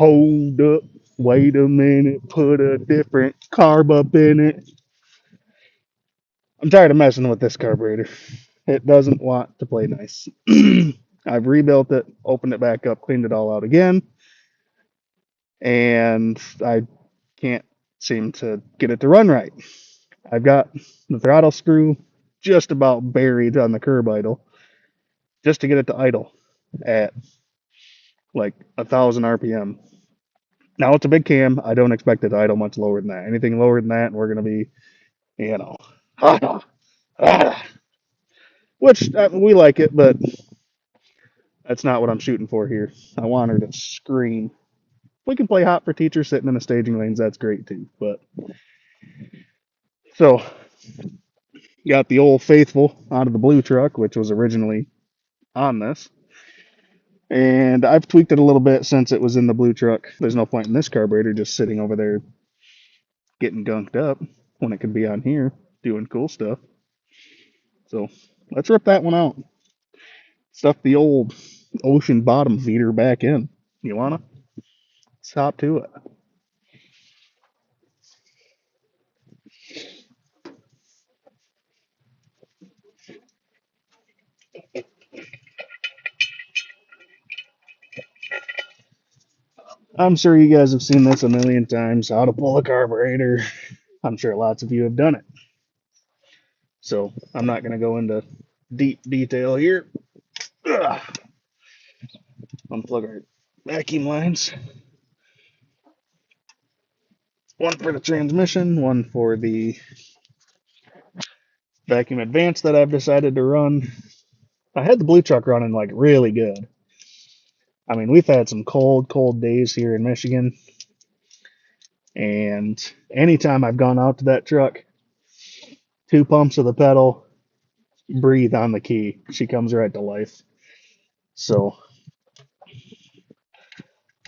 Hold up, wait a minute, put a different carb up in it. I'm tired of messing with this carburetor. It doesn't want to play nice. I've rebuilt it, opened it back up, cleaned it all out again, and I can't seem to get it to run right. I've got the throttle screw just about buried on the curb idle just to get it to idle at like 1,000 RPM. Now it's a big cam. I don't expect it to idle much lower than that. Anything lower than that, and we're going to be, you know, which we like it, but that's not what I'm shooting for here. I want her to scream. If we can play hot for teacher sitting in the staging lanes, that's great too. But so got the old faithful out of the blue truck, which was originally on this. And I've tweaked it a little bit since it was in the blue truck. There's no point in this carburetor just sitting over there getting gunked up when it could be on here doing cool stuff. So let's rip that one out. Stuff the old ocean bottom feeder back in. You wanna? Let's hop to it. I'm sure you guys have seen this a million times, how to pull a carburetor. I'm sure lots of you have done it. So I'm not going to go into deep detail here. Ugh. Unplug our vacuum lines. One for the transmission, one for the vacuum advance that I've decided to run. I had the blue truck running like really good. I mean, we've had some cold days here in Michigan. And anytime I've gone out to that truck, 2 pumps of the pedal, breathe on the key. She comes right to life. So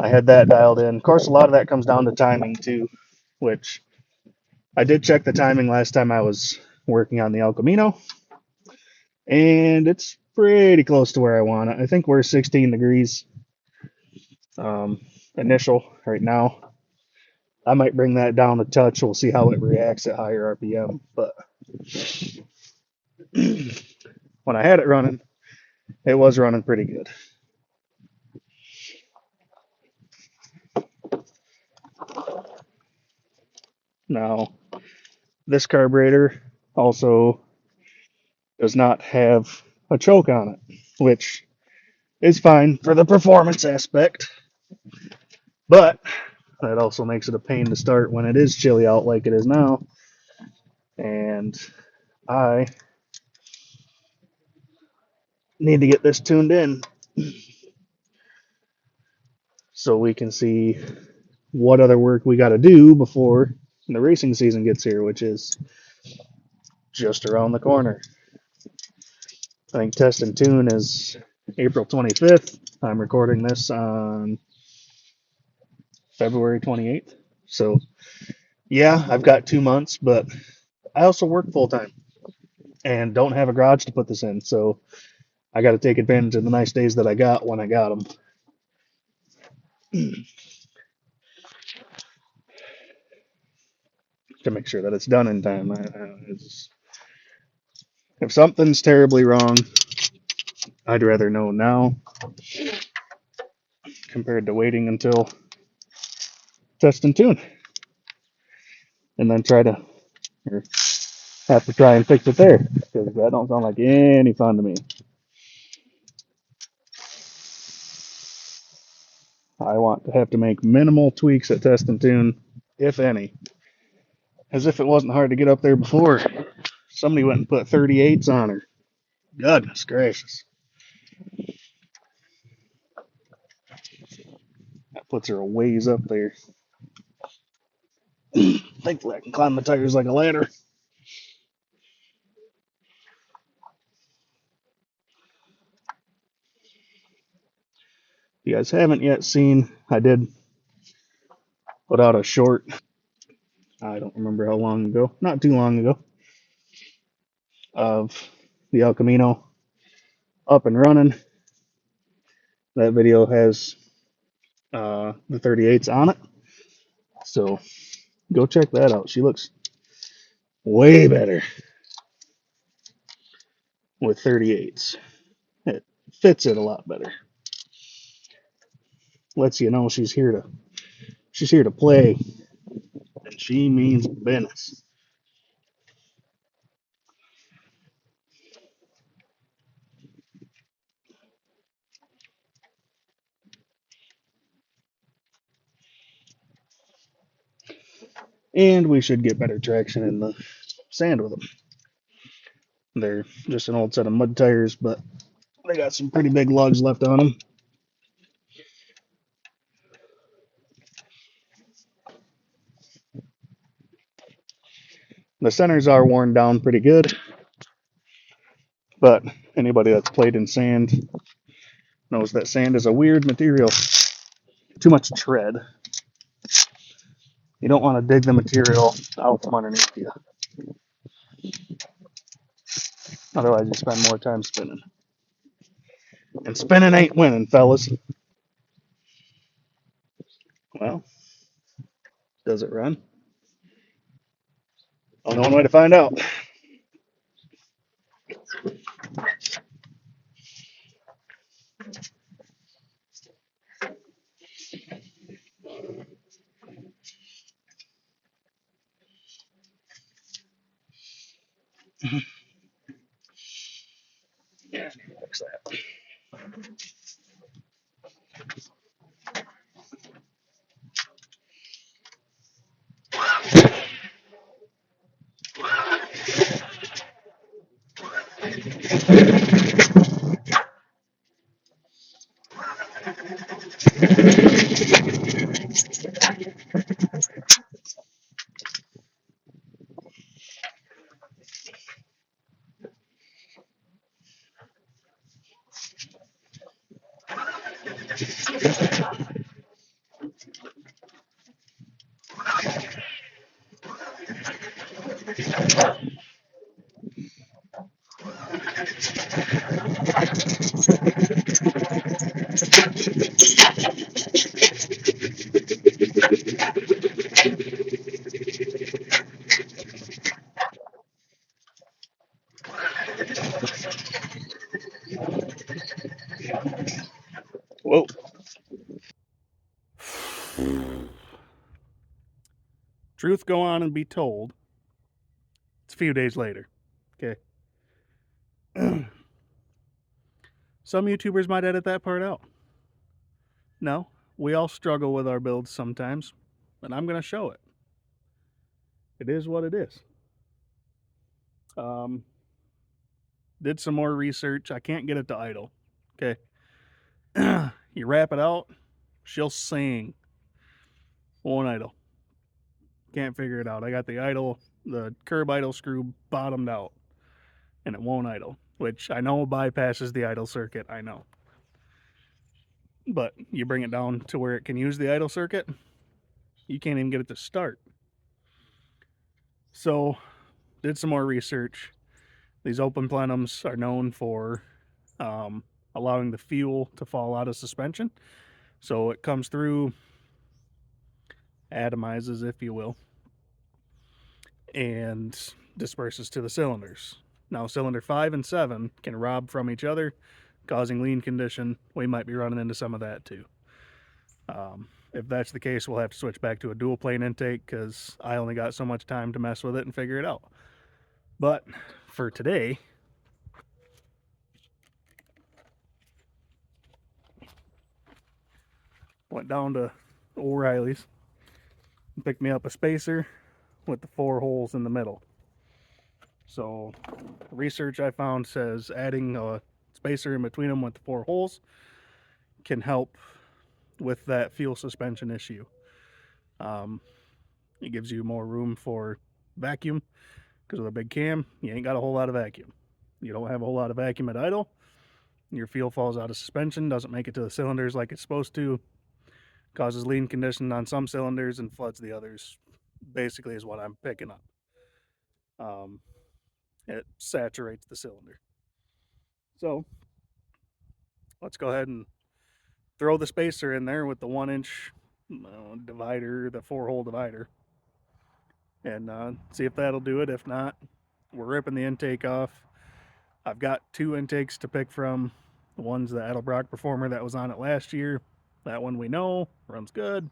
I had that dialed in. Of course, a lot of that comes down to timing too, which I did check the timing last time I was working on the El Camino, and it's pretty close to where I want it. I think we're 16 degrees initial right now. I might bring that down a touch. We'll see how it reacts at higher RPM. But when I had it running, it was running pretty good. Now, this carburetor also does not have a choke on it, which is fine for the performance aspect, but that also makes it a pain to start when it is chilly out like it is now. And I need to get this tuned in so we can see what other work we got to do before the racing season gets here, which is just around the corner. I think test and tune is April 25th. I'm recording this on February 28th. So, yeah, I've got 2 months, but I also work full time and don't have a garage to put this in. So, I got to take advantage of the nice days that I got when I got them. To make sure that it's done in time. If something's terribly wrong, I'd rather know now compared to waiting until test and tune and then try to or have to try and fix it there because that don't sound like any fun to me. I want to have to make minimal tweaks at test and tune, if any. As if it wasn't hard to get up there before. Somebody went and put 38s on her. Goodness gracious. That puts her a ways up there. Thankfully, I can climb the tires like a ladder. If you guys haven't yet seen, I did put out a short, I don't remember how long ago, not too long ago, of the El Camino up and running. That video has the 38's on it. So go check that out. She looks way better with 38s. It fits it a lot better. Lets you know she's here to play, and she means business. And we should get better traction in the sand with them. They're just an old set of mud tires, but they got some pretty big lugs left on them. The centers are worn down pretty good, but anybody that's played in sand knows that sand is a weird material. Too much tread. You don't want to dig the material out from underneath you. Otherwise, you spend more time spinning. And spinning ain't winning, fellas. Well, does it run? Only one way to find out. Yeah, fix that. Whoa. Truth go on and be told, it's a few days later. Okay. Some YouTubers might edit that part out. No, we all struggle with our builds sometimes, and I'm going to show it. It is what it is. Um, did some more research. I can't get it to idle. Okay. You wrap it out, she'll sing. Won't idle. Can't figure it out. I got the curb idle screw bottomed out, and it won't idle, which I know bypasses the idle circuit. I know. But you bring it down to where it can use the idle circuit, you can't even get it to start. So, did some more research. These open plenums are known for allowing the fuel to fall out of suspension. So it comes through, atomizes, if you will, and disperses to the cylinders. Now, cylinder 5 and 7 can rob from each other, causing lean condition. We might be running into some of that too. If that's the case, we'll have to switch back to a dual plane intake because I only got so much time to mess with it and figure it out. But for today, went down to O'Reilly's and picked me up a spacer with the 4 holes in the middle. So research I found says adding a spacer in between them with the 4 holes can help with that fuel suspension issue. It gives you more room for vacuum because with a big cam, you ain't got a whole lot of vacuum. You don't have a whole lot of vacuum at idle. Your fuel falls out of suspension, doesn't make it to the cylinders like it's supposed to, causes lean condition on some cylinders and floods the others, basically is what I'm picking up. It saturates the cylinder. So let's go ahead and throw the spacer in there with the 1-inch divider, the 4-hole divider, and see if that'll do it. If not, we're ripping the intake off. I've got 2 intakes to pick from. The one's the Edelbrock Performer that was on it last year. That one we know runs good.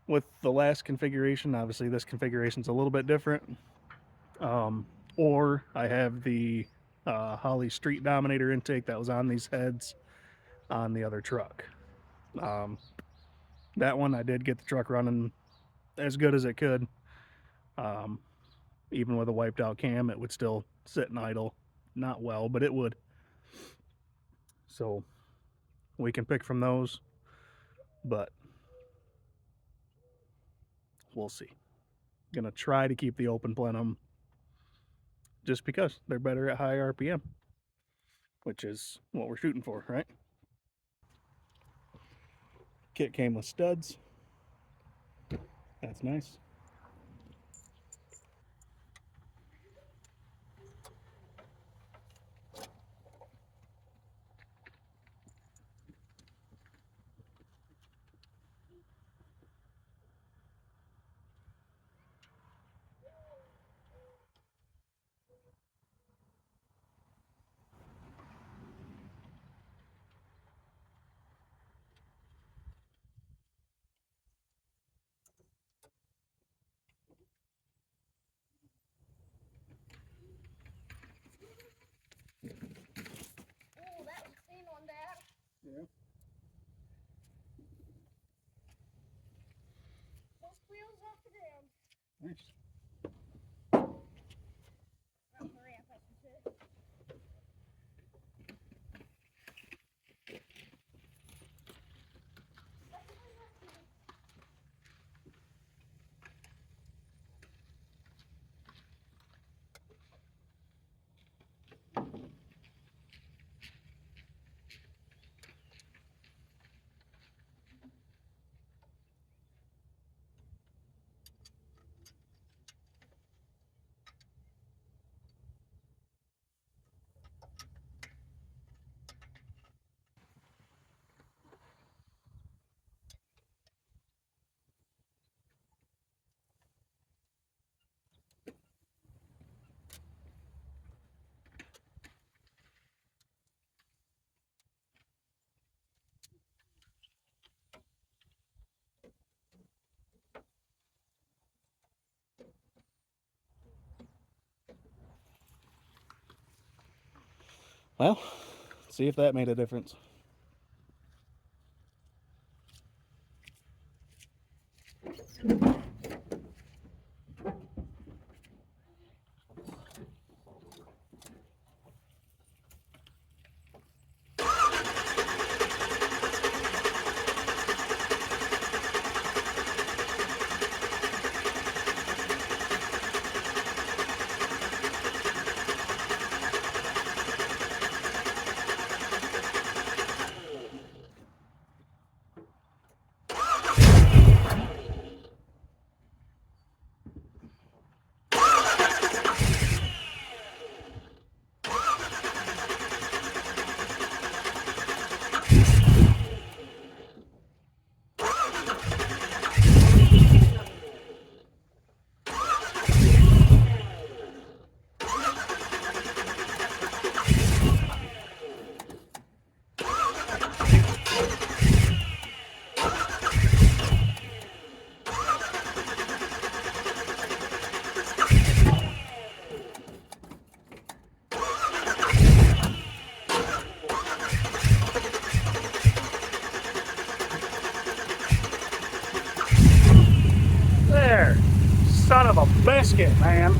With the last configuration, obviously this configuration's a little bit different. Or I have the Holley Street Dominator intake that was on these heads on the other truck. That one I did get the truck running as good as it could. Even with a wiped out cam, it would still sit and idle. Not well, but it would. So we can pick from those, but we'll see. Gonna try to keep the open plenum just because they're better at high RPM, which is what we're shooting for, right? Kit came with studs. That's nice. Yeah. Those wheels off the ground. Nice. Oh, hurry up, I should say. Well, see if that made a difference. There! Son of a biscuit, man!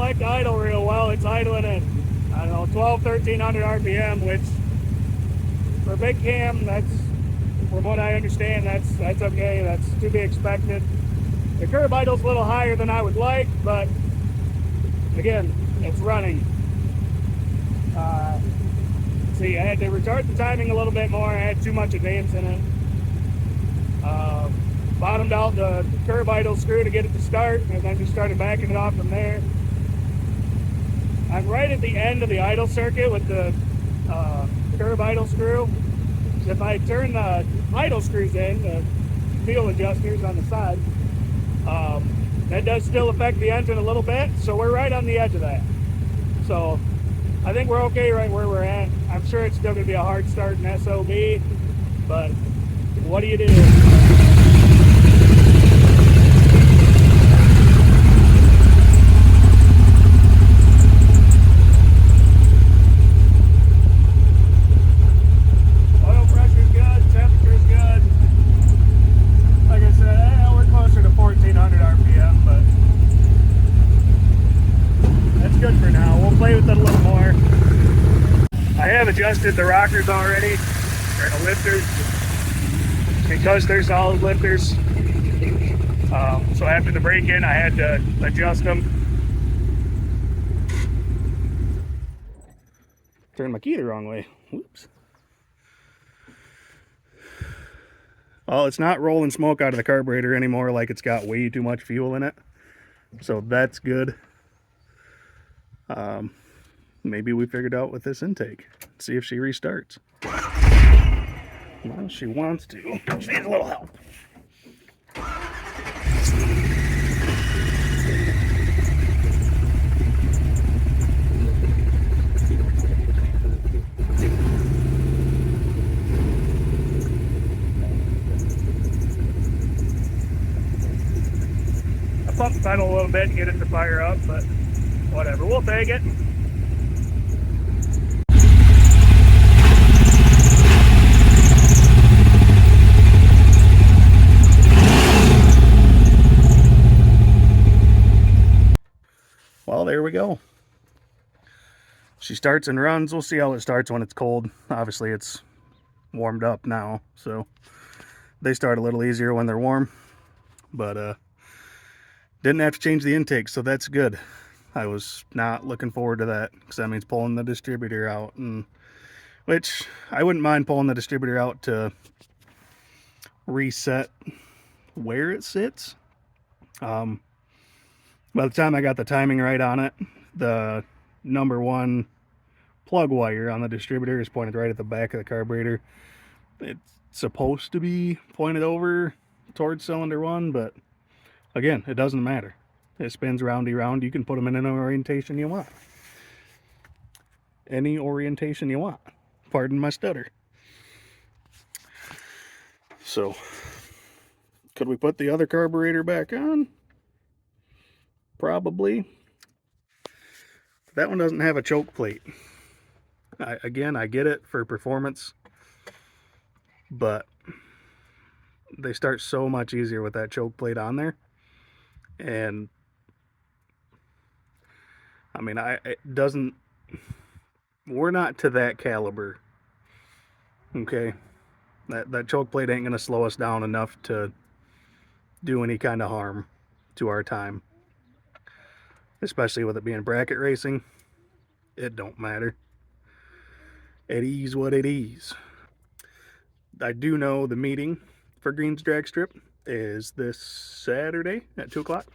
like to idle real well. It's idling at, I don't know, 1300 RPM, which for a big cam, that's, from what I understand, that's okay. That's to be expected. The curb idle's a little higher than I would like, but again, it's running. See, I had to retard the timing a little bit more. I had too much advance in it. Bottomed out the curb idle screw to get it to start, and then just started backing it off from there. I'm right at the end of the idle circuit with the curb idle screw. If I turn the idle screws in, the wheel adjusters on the side, that does still affect the engine a little bit, so we're right on the edge of that. So I think we're okay right where we're at. I'm sure it's still going to be a hard start in SOB, but what do you do? Oil pressure's good, temperature's good. Like I said, we're closer to 1400 RPM, but that's good for now. We'll play with it a little more. I have adjusted the rockers already, or the lifters, because they're solid lifters. So after the break-in, I had to adjust them. Turned my key the wrong way. Whoops. Well, it's not rolling smoke out of the carburetor anymore like it's got way too much fuel in it. So that's good. Maybe we figured out with this intake. Let's see if she restarts. Well, she wants to. She needs a little help. I pumped the pedal a little bit to get it to fire up, but whatever, we'll take it. Well, there we go. She starts and runs. We'll see how it starts when it's cold. Obviously, it's warmed up now, so they start a little easier when they're warm. But didn't have to change the intake, so that's good. I was not looking forward to that, because that means pulling the distributor out, and which I wouldn't mind pulling the distributor out to reset where it sits. By the time I got the timing right on it, the number one plug wire on the distributor is pointed right at the back of the carburetor. It's supposed to be pointed over towards cylinder one, but again, it doesn't matter. It spins roundy round. You can put them in any orientation you want. Any orientation you want. Pardon my stutter. So, could we put the other carburetor back on? Probably. That one doesn't have a choke plate. Again, I get it for performance, but they start so much easier with that choke plate on there. And I mean, it doesn't, we're not to that caliber. Okay. That choke plate ain't gonna slow us down enough to do any kind of harm to our time. Especially with it being bracket racing. It don't matter. It is what it is. I do know the meeting for Green's Drag Strip is this Saturday at 2 o'clock.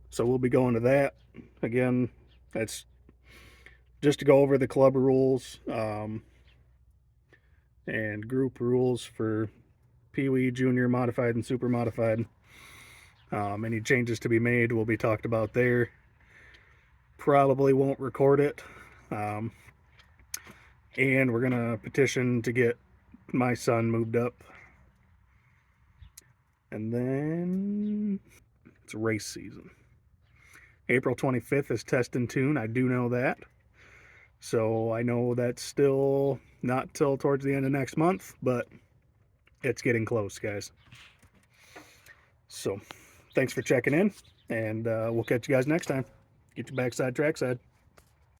So we'll be going to that. Again, that's just to go over the club rules and group rules for Pee-wee, Junior, Modified, and Super Modified. Any changes to be made will be talked about there. Probably won't record it. And we're going to petition to get my son moved up. And then it's race season. April 25th is Test and Tune. I do know that. So I know that's still not till towards the end of next month, but it's getting close, guys. So thanks for checking in, and we'll catch you guys next time. Get your backside trackside.